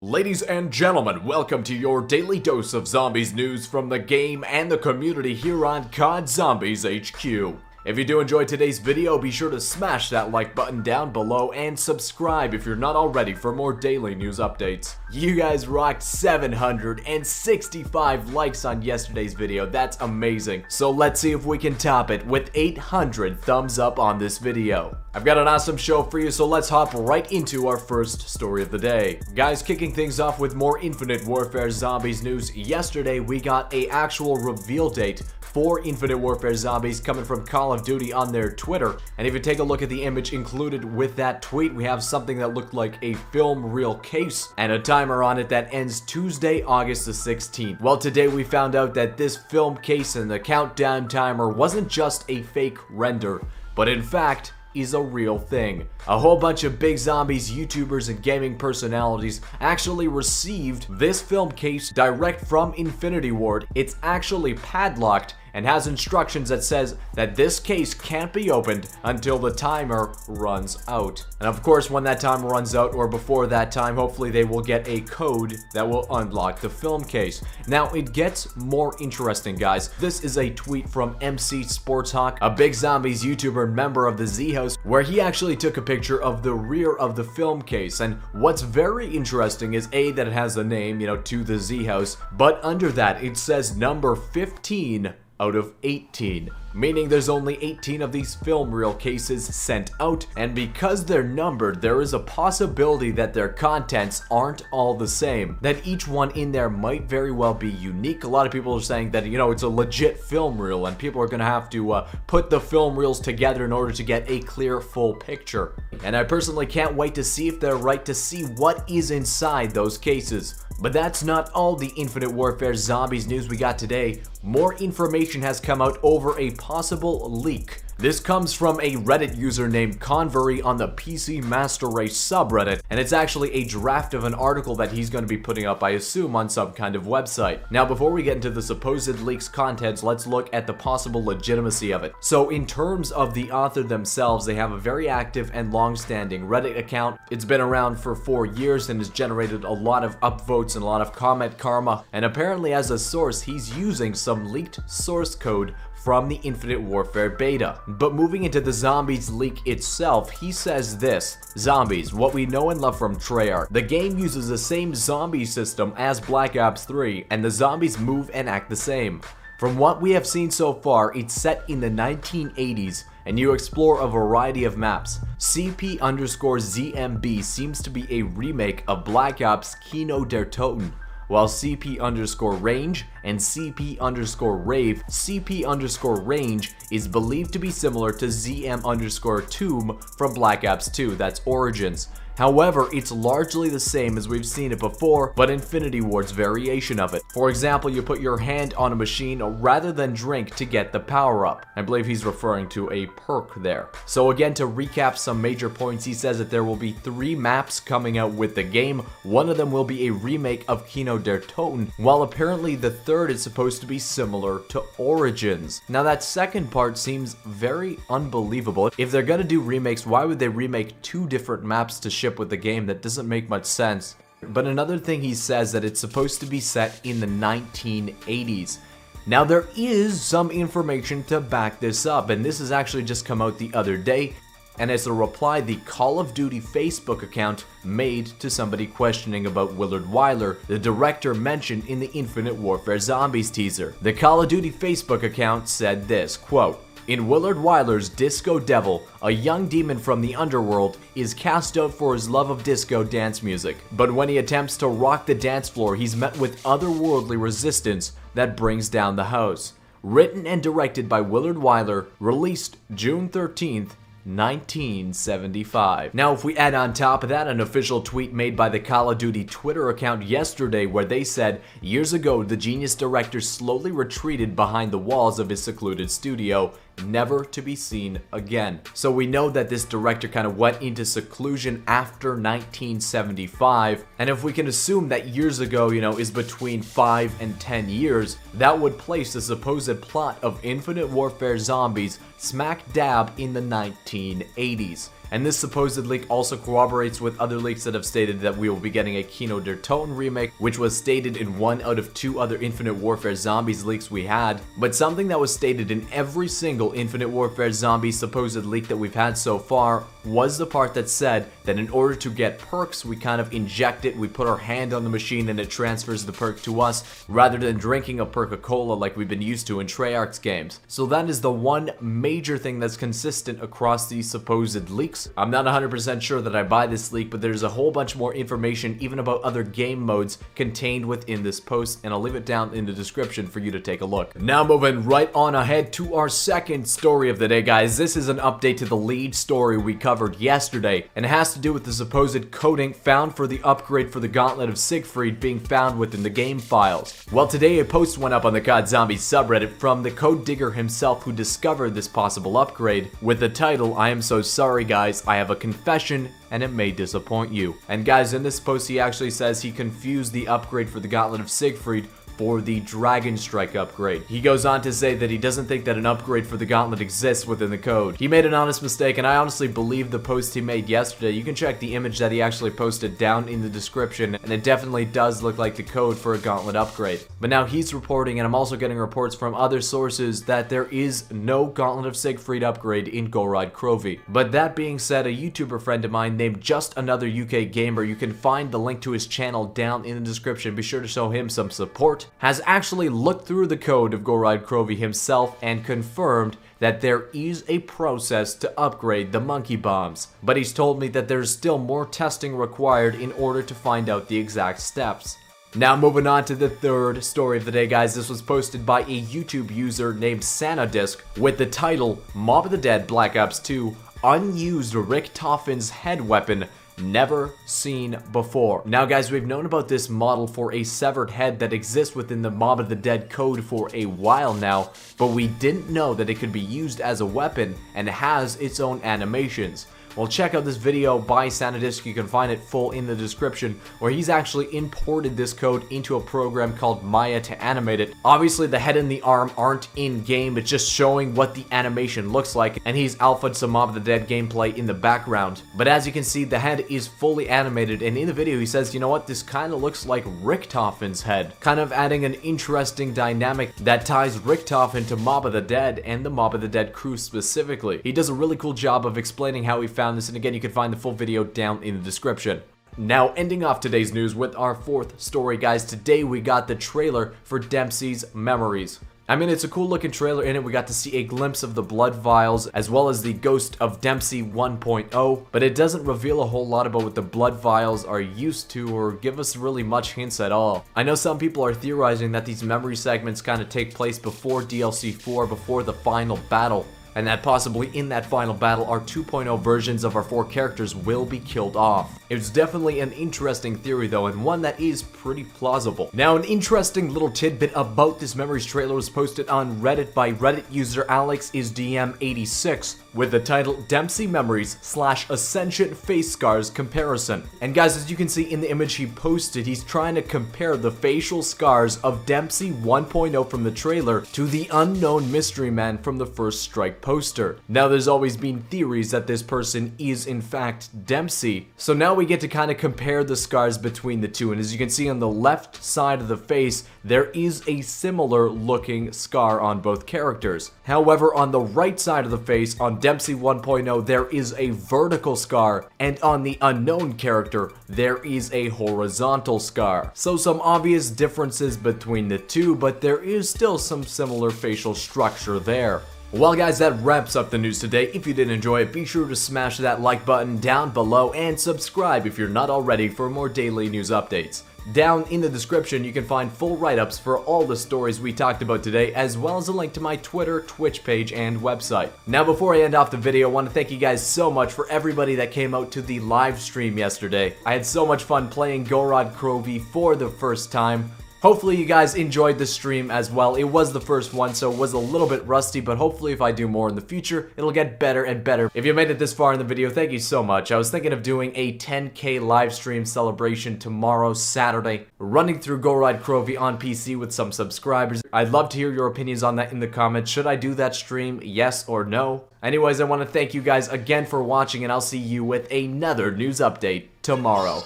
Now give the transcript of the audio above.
Ladies and gentlemen, welcome to your daily dose of zombies news from the game and the community here on COD Zombies HQ. If you do enjoy today's video, be sure to smash that like button down below and subscribe if you're not already for more daily news updates. You guys rocked 765 likes on yesterday's video, that's amazing. So let's see if we can top it with 800 thumbs up on this video. I've got an awesome show for you, so let's hop right into our first story of the day. Guys, kicking things off with more Infinite Warfare Zombies news. Yesterday, we got an actual reveal date for Infinite Warfare Zombies coming from Call of Duty on their Twitter. And if you take a look at the image included with that tweet, we have something that looked like a film reel case and a timer on it that ends Tuesday, August the 16th. Well, today we found out that this film case and the countdown timer wasn't just a fake render, but in fact, is a real thing. A whole bunch of big zombies, YouTubers, and gaming personalities actually received this film case direct from Infinity Ward. It's actually padlocked and has instructions that says that this case can't be opened until the timer runs out. And of course, when that timer runs out or before that time, hopefully they will get a code that will unlock the film case. Now, it gets more interesting, guys. This is a tweet from MC Sportshawk, a big zombies YouTuber and member of the Z House, where he actually took a picture of the rear of the film case. And what's very interesting is A, that it has a name, to the Z House, but under that it says number 15 out of 18, meaning there's only 18 of these film reel cases sent out, and because they're numbered, there is a possibility that their contents aren't all the same, that each one in there might very well be unique. A lot of people are saying that, it's a legit film reel, and people are gonna have to put the film reels together in order to get a clear, full picture. And I personally can't wait to see if they're right, to see what is inside those cases. But that's not all the Infinite Warfare Zombies news we got today. More information has come out over a possible leak. This comes from a Reddit user named Convery on the PC Master Race subreddit, and it's actually a draft of an article that he's going to be putting up, I assume, on some kind of website. Now, before we get into the supposed leak's contents, let's look at the possible legitimacy of it. So, in terms of the author themselves, they have a very active and long-standing Reddit account. It's been around for 4 years and has generated a lot of upvotes and a lot of comment karma, and apparently as a source, he's using some leaked source code from the Infinite Warfare beta. But moving into the Zombies leak itself, he says this: Zombies, what we know and love from Treyarch. The game uses the same zombie system as Black Ops 3, and the zombies move and act the same. From what we have seen so far, it's set in the 1980s, and you explore a variety of maps. CP_ZMB seems to be a remake of Black Ops Kino der Toten, while CP_range and CP_rave, CP_range is believed to be similar to ZM_tomb from Black Ops 2, that's Origins. However, it's largely the same as we've seen it before, but Infinity Ward's variation of it. For example, you put your hand on a machine rather than drink to get the power up. I believe he's referring to a perk there. So again, to recap some major points, he says that there will be 3 maps coming out with the game. One of them will be a remake of Kino der Toten, while apparently the third is supposed to be similar to Origins. Now that second part seems very unbelievable. If they're gonna do remakes, why would they remake 2 different maps to ship with the game? That doesn't make much sense. But another thing, he says that it's supposed to be set in the 1980s. Now there is some information to back this up, and this has actually just come out the other day, and it's a reply the Call of Duty Facebook account made to somebody questioning about Willard Wyler, the director mentioned in the Infinite Warfare Zombies teaser. The Call of Duty Facebook account said this, quote, "In Willard Wyler's Disco Devil, a young demon from the underworld is cast out for his love of disco dance music. But when he attempts to rock the dance floor, he's met with otherworldly resistance that brings down the house." Written and directed by Willard Wyler, released June 13th, 1975. Now, if we add on top of that an official tweet made by the Call of Duty Twitter account yesterday where they said, years ago, the genius director slowly retreated behind the walls of his secluded studio, never to be seen again. So we know that this director kind of went into seclusion after 1975, and if we can assume that years ago, is between 5 and 10 years, that would place the supposed plot of Infinite Warfare Zombies smack dab in the 1980s. And this supposed leak also corroborates with other leaks that have stated that we will be getting a Kino der Toten remake, which was stated in one out of two other Infinite Warfare Zombies leaks we had. But something that was stated in every single Infinite Warfare Zombies supposed leak that we've had so far was the part that said that in order to get perks, we kind of inject it, we put our hand on the machine and it transfers the perk to us, rather than drinking a Perca-Cola like we've been used to in Treyarch's games. So that is the one major thing that's consistent across these supposed leaks. I'm not 100% sure that I buy this leak, but there's a whole bunch more information even about other game modes contained within this post, and I'll leave it down in the description for you to take a look. Now moving right on ahead to our second story of the day, guys. This is an update to the lead story we covered yesterday, and it has to do with the supposed coding found for the upgrade for the Gauntlet of Siegfried being found within the game files. Well, today a post went up on the COD Zombies subreddit from the code digger himself who discovered this possible upgrade with the title, "I am so sorry guys, I have a confession and it may disappoint you." And guys, in this post he actually says he confused the upgrade for the Gauntlet of Siegfried for the Dragon Strike upgrade. He goes on to say that he doesn't think that an upgrade for the Gauntlet exists within the code. He made an honest mistake, and I honestly believe the post he made yesterday. You can check the image that he actually posted down in the description, and it definitely does look like the code for a Gauntlet upgrade. But now he's reporting, and I'm also getting reports from other sources, that there is no Gauntlet of Siegfried upgrade in Gorod Krovi. But that being said, a YouTuber friend of mine named Just Another UK Gamer, you can find the link to his channel down in the description, be sure to show him some support, has actually looked through the code of Gorod Krovi himself and confirmed that there is a process to upgrade the monkey bombs. But he's told me that there's still more testing required in order to find out the exact steps. Now moving on to the third story of the day, guys. This was posted by a YouTube user named Sanadisk with the title, "Mob of the Dead Black Ops 2 Unused Richthofens Head Weapon Never Seen Before." Now guys, we've known about this model for a severed head that exists within the Mob of the Dead code for a while now, but we didn't know that it could be used as a weapon and has its own animations. Well, check out this video by Sanadisk, you can find it full in the description, where he's actually imported this code into a program called Maya to animate it. Obviously the head and the arm aren't in game, it's just showing what the animation looks like, and he's alphaed some Mob of the Dead gameplay in the background. But as you can see, the head is fully animated, and in the video he says, you know what, this kind of looks like Richthofens' head, kind of adding an interesting dynamic that ties Richthofen to Mob of the Dead and the Mob of the Dead crew specifically. He does a really cool job of explaining how he found this, and again, you can find the full video down in the description. Now, ending off today's news with our fourth story, guys. Today we got the trailer for Dempsey's Memories. I mean, it's a cool looking trailer. In it, we got to see a glimpse of the blood vials as well as the ghost of Dempsey 1.0, but it doesn't reveal a whole lot about what the blood vials are used to or give us really much hints at all. I know some people are theorizing that these memory segments kind of take place before DLC 4, before the final battle, and that possibly in that final battle our 2.0 versions of our 4 characters will be killed off. It's definitely an interesting theory though, and one that is pretty plausible. Now, an interesting little tidbit about this Memories trailer was posted on Reddit by Reddit user AlexIsDM86 with the title Dempsey Memories / Ascension Face Scars Comparison. And guys, as you can see in the image he posted, he's trying to compare the facial scars of Dempsey 1.0 from the trailer to the unknown mystery man from the first Strike poster. Now, there's always been theories that this person is in fact Dempsey, so now we get to kind of compare the scars between the two, and as you can see on the left side of the face, there is a similar looking scar on both characters. However, on the right side of the face, on Dempsey 1.0, there is a vertical scar, and on the unknown character, there is a horizontal scar. So some obvious differences between the two, but there is still some similar facial structure there. Well guys, that wraps up the news today. If you did enjoy it, be sure to smash that like button down below and subscribe if you're not already for more daily news updates. Down in the description, you can find full write-ups for all the stories we talked about today, as well as a link to my Twitter, Twitch page, and website. Now, before I end off the video, I want to thank you guys so much for everybody that came out to the live stream yesterday. I had so much fun playing Gorod Krovi for the first time. Hopefully you guys enjoyed the stream as well. It was the first one, so it was a little bit rusty, but hopefully if I do more in the future, it'll get better and better. If you made it this far in the video, thank you so much. I was thinking of doing a 10K live stream celebration tomorrow, Saturday, running through Gorod Krovi on PC with some subscribers. I'd love to hear your opinions on that in the comments. Should I do that stream? Yes or no? Anyways, I want to thank you guys again for watching, and I'll see you with another news update tomorrow.